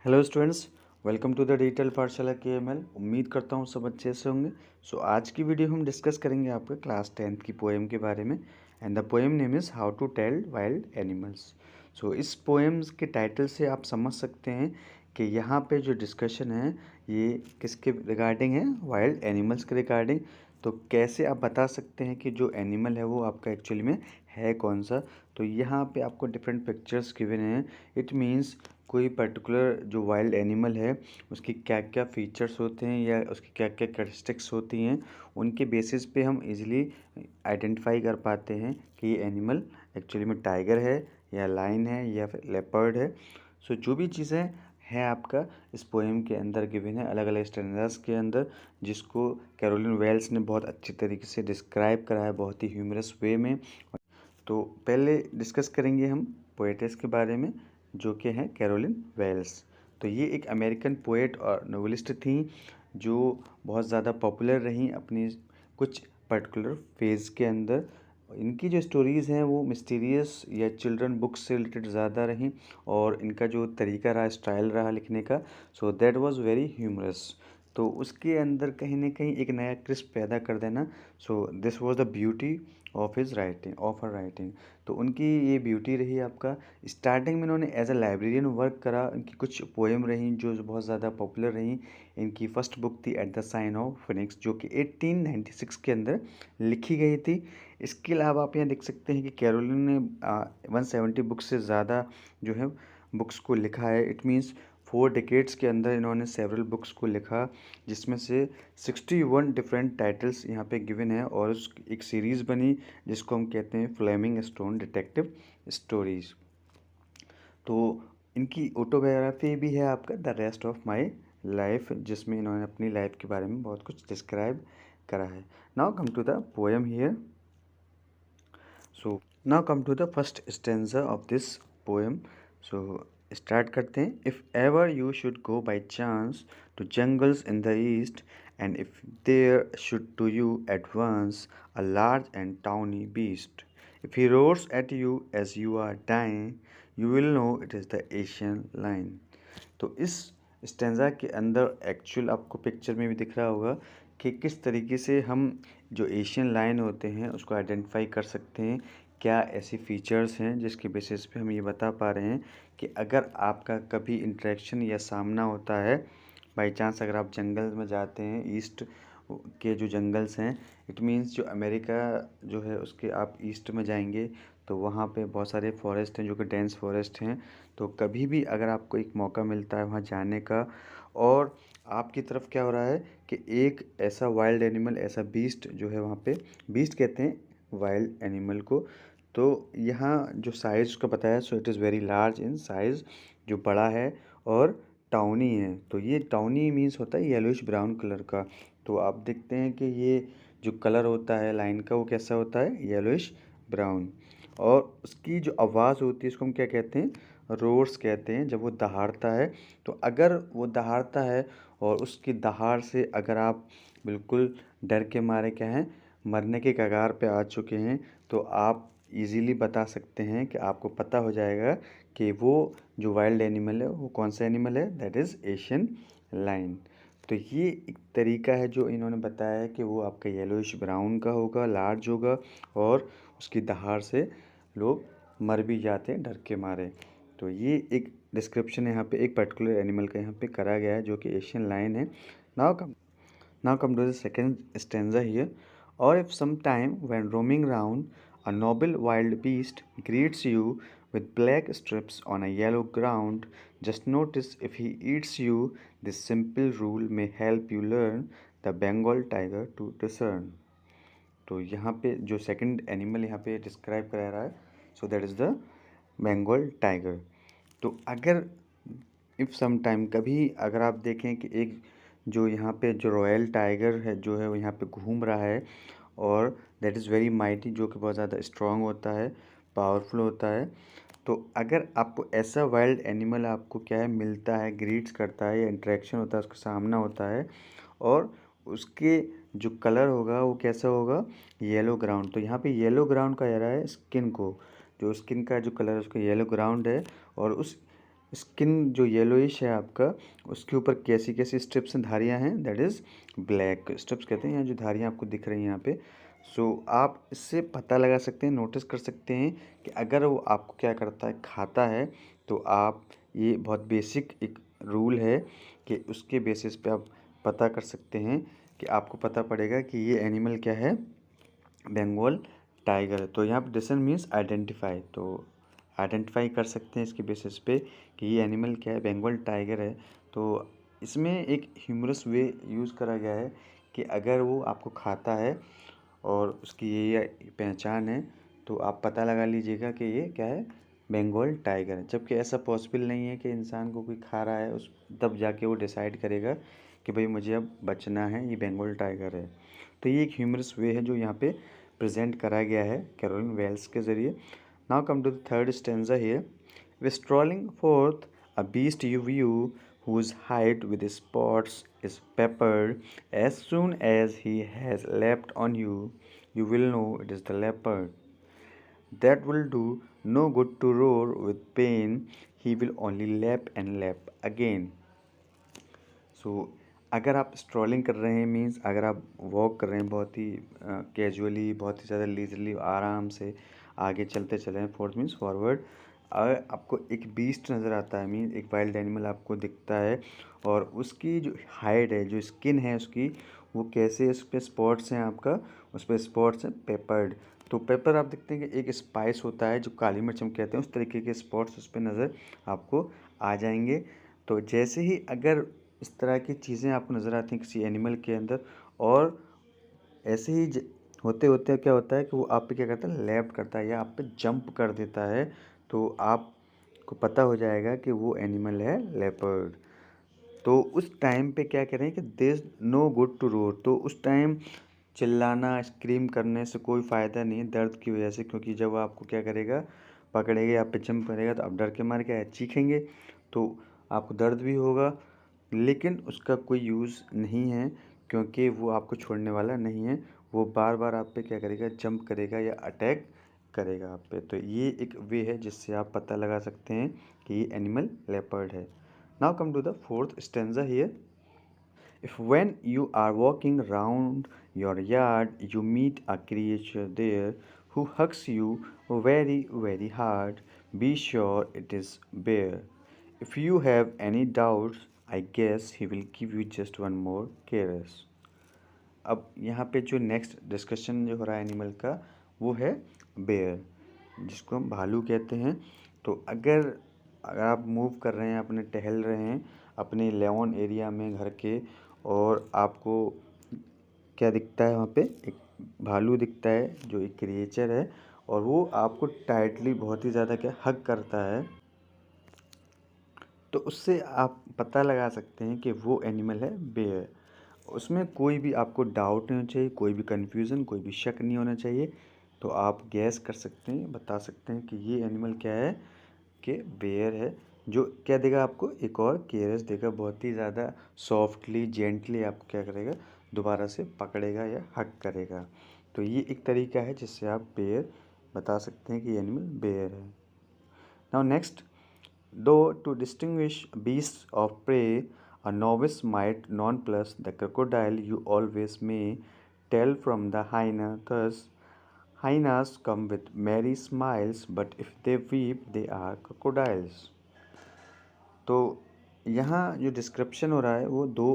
Hello students, welcome to the digital Pathshala KML। उम्मीद करता हूँ सब अच्छे से होंगे। आज की वीडियो हम डिस्कस करेंगे आपके क्लास 10th की पोएम के बारे में। And the poem name is how to tell wild animals. इस पोएम्स के टाइटल से आप समझ सकते हैं कि यहाँ पे जो डिस्कशन है ये किसके रिगार्डिंग है, वाइल्ड एनिमल्स के रिगार्डिंग। तो कैसे आप बता सकते हैं कि जो एनिमल है वो आपका एक्चुअली में है कौन सा। तो यहाँ पे आपको डिफरेंट पिक्चर्स गिवन हैं। इट मीन्स कोई पर्टिकुलर जो वाइल्ड एनिमल है उसकी क्या क्या फीचर्स होते हैं या उसकी क्या क्या कैरेक्टरिस्टिक्स होती हैं, उनके बेसिस पे हम इजीली आइडेंटिफाई कर पाते हैं कि ये एनिमल एक्चुअली में टाइगर है या लायन है या फिर लेपर्ड है। जो भी चीज़ें हैं आपका इस पोएम के अंदर गिवन है अलग अलग स्टैंजास के अंदर, जिसको कैरोलिन वेल्स ने बहुत अच्छी तरीके से डिस्क्राइब करा है बहुत ही ह्यूमरस वे में। तो पहले डिस्कस करेंगे हम पोएटेस के बारे में, जो कि हैं कैरोलिन वेल्स। तो ये एक अमेरिकन पोएट और नोवेलिस्ट थी जो बहुत ज़्यादा पॉपुलर रहीं अपनी कुछ पर्टिकुलर फेज़ के अंदर। इनकी जो स्टोरीज़ हैं वो मिस्टीरियस या चिल्ड्रन बुक्स से रिलेटेड ज़्यादा रहीं, और इनका जो तरीका रहा, स्टाइल रहा लिखने का, दैट वाज वेरी ह्यूमरस। तो उसके अंदर कहीं ना कहीं एक नया क्रिस्प पैदा कर देना। This was the beauty of his writing, of her writing. तो उनकी ये ब्यूटी रही आपका। स्टार्टिंग में इन्होंने एज अ लाइब्रेरियन वर्क करा। इनकी कुछ पोएम रहीं जो बहुत ज़्यादा पॉपुलर रहीं। इनकी फर्स्ट बुक थी at the sign of Phoenix, जो कि 1896 के अंदर लिखी गई थी। इसके अलावा आप यहाँ देख सकते हैं कि कैरोलिन ने 170 बुक्स से ज़्यादा जो है बुक्स को लिखा है। इट मीन्स 4 डिकेड्स के अंदर इन्होंने सेवरल बुक्स को लिखा, जिसमें से 61 डिफरेंट टाइटल्स यहाँ पे गिवन है। और उस एक सीरीज़ बनी जिसको हम कहते हैं फ्लेमिंग स्टोन डिटेक्टिव स्टोरीज़। तो इनकी ऑटोबायोग्राफी भी है आपका the rest of my life, जिसमें इन्होंने अपनी लाइफ के बारे में बहुत कुछ डिस्क्राइब करा है। Now come to the poem here. Now come to the first stanza of this poem. Start करते हैं। If ever you should go by chance to jungles in the east, and if there should to you advance a large and tawny beast, if he roars at you as you are dying, you will know it is the Asian lion। तो इस stanza के अंदर actual आपको picture में भी दिख रहा होगा कि किस तरीके से हम जो एशियन लायन होते हैं उसको आइडेंटिफाई कर सकते हैं। क्या ऐसी फीचर्स हैं जिसके बेसिस पे हम ये बता पा रहे हैं कि अगर आपका कभी इंटरेक्शन या सामना होता है, बाई चांस अगर आप जंगल में जाते हैं, ईस्ट के जो जंगल्स हैं, इट मीन्स जो अमेरिका जो है उसके आप ईस्ट में जाएंगे तो वहाँ पे बहुत सारे फॉरेस्ट हैं जो कि डेंस फॉरेस्ट हैं। तो कभी भी अगर आपको एक मौका मिलता है वहाँ जाने का, और आपकी तरफ क्या हो रहा है कि एक ऐसा वाइल्ड एनिमल, ऐसा बीस्ट जो है वहाँ पे, बीस्ट कहते हैं वाइल्ड एनिमल को। तो यहाँ जो साइज़ उसका बताया, it is very large in size, जो बड़ा है और टाउनी है। तो ये टाउनी मीन्स होता है येलोइश ब्राउन कलर का। तो आप देखते हैं कि ये जो कलर होता है लाइन का वो कैसा होता है, येलोइश ब्राउन। और उसकी जो आवाज़ होती है उसको हम क्या कहते हैं, रोर्स कहते हैं, जब वो दहाड़ता है। तो अगर वो दहाड़ता है और उसकी दहाड़ से अगर आप बिल्कुल डर के मारे क्या हैं, मरने के कगार पे आ चुके हैं, तो आप इजीली बता सकते हैं कि आपको पता हो जाएगा कि वो जो वाइल्ड एनिमल है वो कौन सा एनिमल है, दैट इज़ एशियन लायन। तो ये एक तरीका है जो इन्होंने बताया है कि वो आपका येलोइश ब्राउन का होगा, लार्ज होगा, और उसकी दहाड़ से लोग मर भी जाते हैं डर के मारे। तो ये एक डिस्क्रिप्शन यहाँ पे एक पर्टिकुलर एनिमल का यहाँ पे करा गया है जो कि एशियन लायन है। Now come to the second stanza here. और if some time when roaming round a noble wild beast greets you with black strips on a yellow ground, just notice if he eats you. This simple rule may help you learn the Bengal tiger to discern। तो यहाँ पे जो second animal यहाँ पे describe करा रहा है, that is the Bengal tiger. तो अगर इफ़ सम टाइम कभी अगर आप देखें कि एक जो यहाँ पे जो रॉयल टाइगर है जो है वो यहाँ पे घूम रहा है, और दैट इज़ वेरी माइटी, जो कि बहुत ज़्यादा स्ट्रांग होता है, पावरफुल होता है। तो अगर आपको ऐसा वाइल्ड एनिमल आपको क्या है मिलता है, ग्रीट्स करता है या इंटरेक्शन होता है, उसका सामना होता है, और उसके जो कलर होगा वो कैसा होगा, येलो ग्राउंड। तो यहाँ पे येलो ग्राउंड का आ रहा है स्किन को, जो स्किन का जो कलर है उसका येलो ग्राउंड है, और उस स्किन जो येलोइश है आपका, उसके ऊपर कैसी कैसी स्ट्रिप्स हैं, धारियाँ हैं, दैट इज़ ब्लैक स्ट्रिप्स कहते हैं। यहाँ जो धारियाँ आपको दिख रही हैं यहाँ पे, सो आप इससे पता लगा सकते हैं, नोटिस कर सकते हैं कि अगर वो आपको क्या करता है, खाता है, तो आप, ये बहुत बेसिक एक रूल है कि उसके बेसिस पे आप पता कर सकते हैं कि आपको पता पड़ेगा कि ये एनिमल क्या है, बंगाल टाइगर। तो यहाँ पर डिसन मीन्स आइडेंटिफाई, तो आइडेंटिफाई कर सकते हैं इसके बेसिस पे कि ये एनिमल क्या है, बंगाल टाइगर है। तो इसमें एक ह्यूमरस वे यूज़ करा गया है कि अगर वो आपको खाता है और उसकी ये पहचान है, तो आप पता लगा लीजिएगा कि ये क्या है, बंगाल टाइगर है। जबकि ऐसा पॉसिबल नहीं है कि इंसान को कोई खा रहा है उस, तब जाके वो डिसाइड करेगा कि भाई मुझे अब बचना है, ये बंगाल टाइगर है। तो ये एक ह्यूमरस वे है जो यहाँ पे प्रेजेंट करा गया है कैरोलिन वेल्स के ज़रिए। Now come to the third stanza here. वे strolling forth a beast you view whose height with spots is peppered. As soon as he has leapt on you, you will know it is the leopard. That will do no good to roar with pain, he will only lap and lap again. सो अगर आप strolling कर रहे हैं, means अगर आप walk कर रहे हैं बहुत ही कैजुअली, बहुत ही ज़्यादा लीजरली, आराम से आगे चलते चले हैं, फोर्थ मीन्स फॉरवर्ड, अगर आपको एक बीस्ट नज़र आता है, मीन एक वाइल्ड एनिमल आपको दिखता है, और उसकी जो हाइड है, जो स्किन है उसकी, वो कैसे, उस पर स्पॉट्स हैं आपका, उस पर स्पॉट्स हैं पेपर्ड। तो पेपर आप देखते हैं कि एक स्पाइस होता है जो काली मिर्च हम कहते हैं, उस तरीके के स्पॉट्स उस पर नज़र आपको आ जाएंगे। तो जैसे ही अगर इस तरह की चीज़ें आपको नज़र आती हैं किसी एनिमल के अंदर, और ऐसे ही होते होते क्या होता है कि वो आप पे क्या करता है, लेफ्ट करता है या आप पे जंप कर देता है, तो आपको पता हो जाएगा कि वो एनिमल है लेपर्ड। तो उस टाइम पे क्या करें कि there no good to roar, तो उस टाइम चिल्लाना, स्क्रीम करने से कोई फ़ायदा नहीं है दर्द की वजह से, क्योंकि जब आपको क्या करेगा, पकड़ेगा, आप पे जंप करेगा, तो आप डर के मारे क्या है, चीखेंगे, तो आपको दर्द भी होगा, लेकिन उसका कोई यूज़ नहीं है, क्योंकि वो आपको छोड़ने वाला नहीं है। वो बार बार आप पे क्या करेगा, जंप करेगा या अटैक करेगा आप पे। तो ये एक वे है जिससे आप पता लगा सकते हैं कि ये एनिमल लेपर्ड है। Now come to the fourth stanza here. If when you are walking round your yard you meet a creature there who hugs you very very hard, be sure it is bear. If you have any doubts, I guess he will give you just one more caress. अब यहाँ पे जो next discussion जो हो रहा है animal का, वो है बेयर, जिसको हम भालू कहते हैं। तो अगर आप मूव कर रहे हैं, अपने टहल रहे हैं अपने लेवन एरिया में घर के, और आपको क्या दिखता है, वहाँ पे एक भालू दिखता है जो एक क्रिएचर है, और वो आपको टाइटली बहुत ही ज़्यादा क्या हग करता है, तो उससे आप पता लगा सकते हैं कि वो एनिमल है बेयर। उसमें कोई भी आपको डाउट नहीं होना चाहिए, कोई भी कन्फ्यूज़न, कोई भी शक नहीं होना चाहिए। तो आप गैस कर सकते हैं, बता सकते हैं कि ये एनिमल क्या है, कि बेयर है, जो क्या देगा आपको, एक और केयरस देगा, बहुत ही ज़्यादा सॉफ्टली, जेंटली आपको क्या करेगा, दोबारा से पकड़ेगा या हक करेगा। तो ये एक तरीका है जिससे आप बेयर बता सकते हैं कि ये एनिमल बेयर है। Now next, though to distinguish beasts of prey, a novice might nonplus the crocodile, you always may tell from the hyena. Thus, hyenas come with merry smiles, but if they weep, they are crocodiles. तो यहाँ जो description हो रहा है वो दो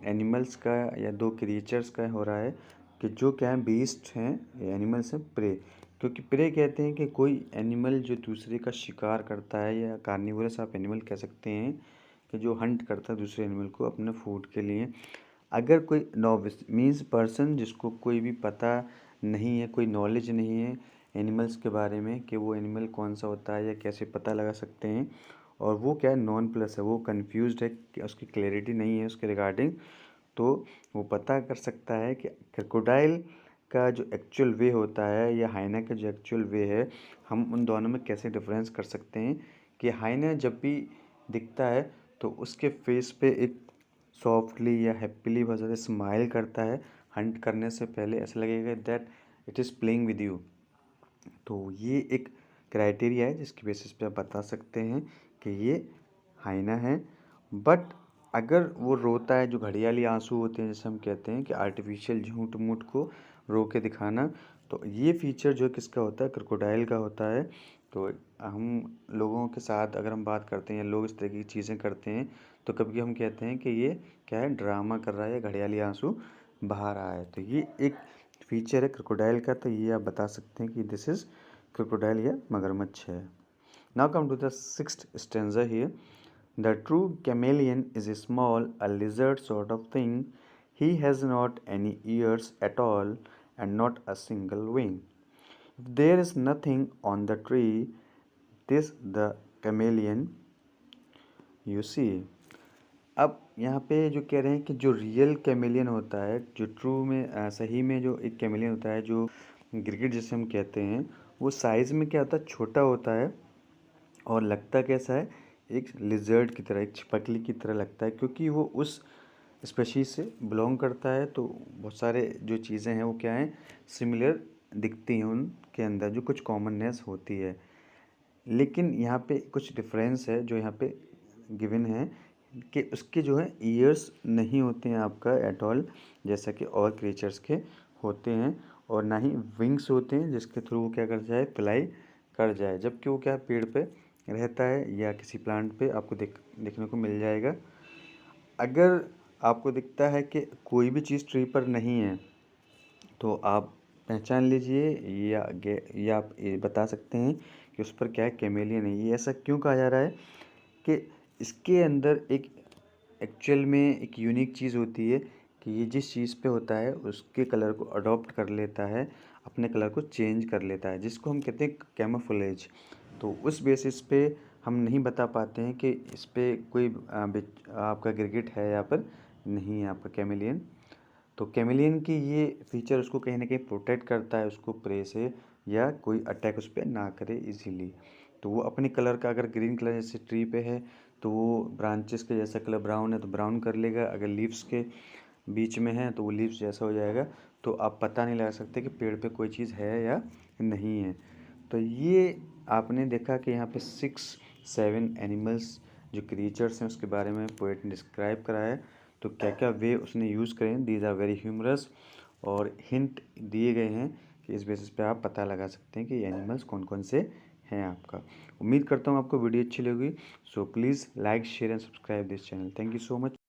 animals का या दो क्रिएचर्स का हो रहा है, कि जो क्या है, बीस्ट हैं, एनिमल्स हैं प्रे। क्योंकि प्रे कहते हैं कि कोई एनिमल जो दूसरे का शिकार करता है, या कार्निवोरस आप एनिमल कह सकते हैं, कि जो हंट करता है दूसरे एनिमल को अपने फूड के लिए। अगर कोई नॉविस मीन्स पर्सन जिसको कोई भी पता नहीं है, कोई नॉलेज नहीं है एनिमल्स के बारे में, कि वो एनिमल कौन सा होता है या कैसे पता लगा सकते हैं, और वो क्या है, नॉन प्लस है, वो कंफ्यूज्ड है कि उसकी क्लैरिटी नहीं है उसके रिगार्डिंग, तो वो पता कर सकता है कि क्रोकोडाइल का जो एक्चुअल वे होता है या हाइना का जो एक्चुअल वे है, हम उन दोनों में कैसे डिफरेंस कर सकते हैं। कि हाइना जब भी दिखता है तो उसके फेस पे एक सॉफ्टली या हैप्पीली बहुत ज़्यादा स्माइल करता है, हंट करने से पहले ऐसा लगेगा that it is playing with you. तो ये एक क्राइटेरिया है जिसकी बेसिस पे आप बता सकते हैं कि ये हाइना है। बट अगर वो रोता है, जो घड़ियाली आंसू होते हैं, जैसे हम कहते हैं कि आर्टिफिशियल झूठ मूठ को रो के दिखाना, तो ये फीचर जो किसका होता है, क्रोकोडाइल का होता है। तो हम लोगों के साथ अगर हम बात करते हैं, लोग इस तरह की चीज़ें करते हैं, तो कभी हम कहते हैं कि ये क्या है, ड्रामा कर रहा है या घड़ियाली आंसू बहा रहा है। तो ये एक फीचर है क्रोकोडाइल का, तो ये आप बता सकते हैं कि दिस इज़ क्रोकोडाइल या मगरमच्छ है। Now come to the sixth stanza here. The true chameleon is a small, a lizard sort of thing. He has not any ears at all and not a single wing. If there is nothing on the tree, this the chameleon you see. अब यहाँ पे जो कह रहे हैं कि जो real chameleon होता है, जो ट्रू में सही में जो एक कैमेलियन होता है, जो गिरगिट जिसे हम कहते हैं, वो साइज़ में क्या होता है, छोटा होता है और लगता कैसा है, एक लिजर्ड की तरह, एक छिपकली की तरह लगता है, क्योंकि वो उस स्पेशीज से बिलोंग करता है। तो बहुत सारे जो चीज़ें हैं वो क्या हैं, सिमिलर दिखती हैं उनके अंदर, जो कुछ कॉमननेस होती है। लेकिन यहाँ पे कुछ डिफरेंस है जो यहाँ पे गिवन है, कि उसके जो है ईयर्स नहीं होते हैं आपका एट ऑल, जैसा कि और क्रिएचर्स के होते हैं, और ना ही विंग्स होते हैं जिसके थ्रू वो क्या कर जाए, फ्लाई कर जाए। जबकि वो क्या पेड़ पे रहता है या किसी प्लांट पे आपको देखने को मिल जाएगा। अगर आपको दिखता है कि कोई भी चीज़ ट्री पर नहीं है, तो आप पहचान लीजिए, या आप ये बता सकते हैं कि उस पर क्या है, कैमेलियन है। ये ऐसा क्यों कहा जा रहा है कि इसके अंदर एक एक्चुअल में एक यूनिक चीज़ होती है कि ये जिस चीज़ पे होता है उसके कलर को अडॉप्ट कर लेता है, अपने कलर को चेंज कर लेता है, जिसको हम कहते हैं कैमोफ्लेज। तो उस बेसिस पे हम नहीं बता पाते हैं कि इस पे कोई आपका गिरगिट है या पर नहीं है आपका कैमेलियन। तो कैमेलियन की ये फीचर उसको कहीं ना कहीं प्रोटेक्ट करता है उसको प्रे से, या कोई अटैक उस पर ना करे इजीली। तो वो अपने कलर का, अगर ग्रीन कलर जैसे ट्री पे है तो वो ब्रांचेस के जैसा कलर ब्राउन है तो ब्राउन कर लेगा, अगर लीव्स के बीच में है तो वो लीव्स जैसा हो जाएगा। तो आप पता नहीं लगा सकते कि पेड़ पे कोई चीज़ है या नहीं है। तो ये आपने देखा कि यहाँ पे 6-7 एनिमल्स जो क्रिएचर्स हैं उसके बारे में पोएट ने डिस्क्राइब करा है। तो क्या क्या वे उसने यूज़ करे हैं, दीज आर वेरी ह्यूमरस, और हिंट दिए गए हैं कि इस बेसिस पे आप पता लगा सकते हैं कि ये एनिमल्स कौन कौन से हैं आपका। उम्मीद करता हूँ आपको वीडियो अच्छी लगी। So please like share and subscribe this channel. Thank you so much.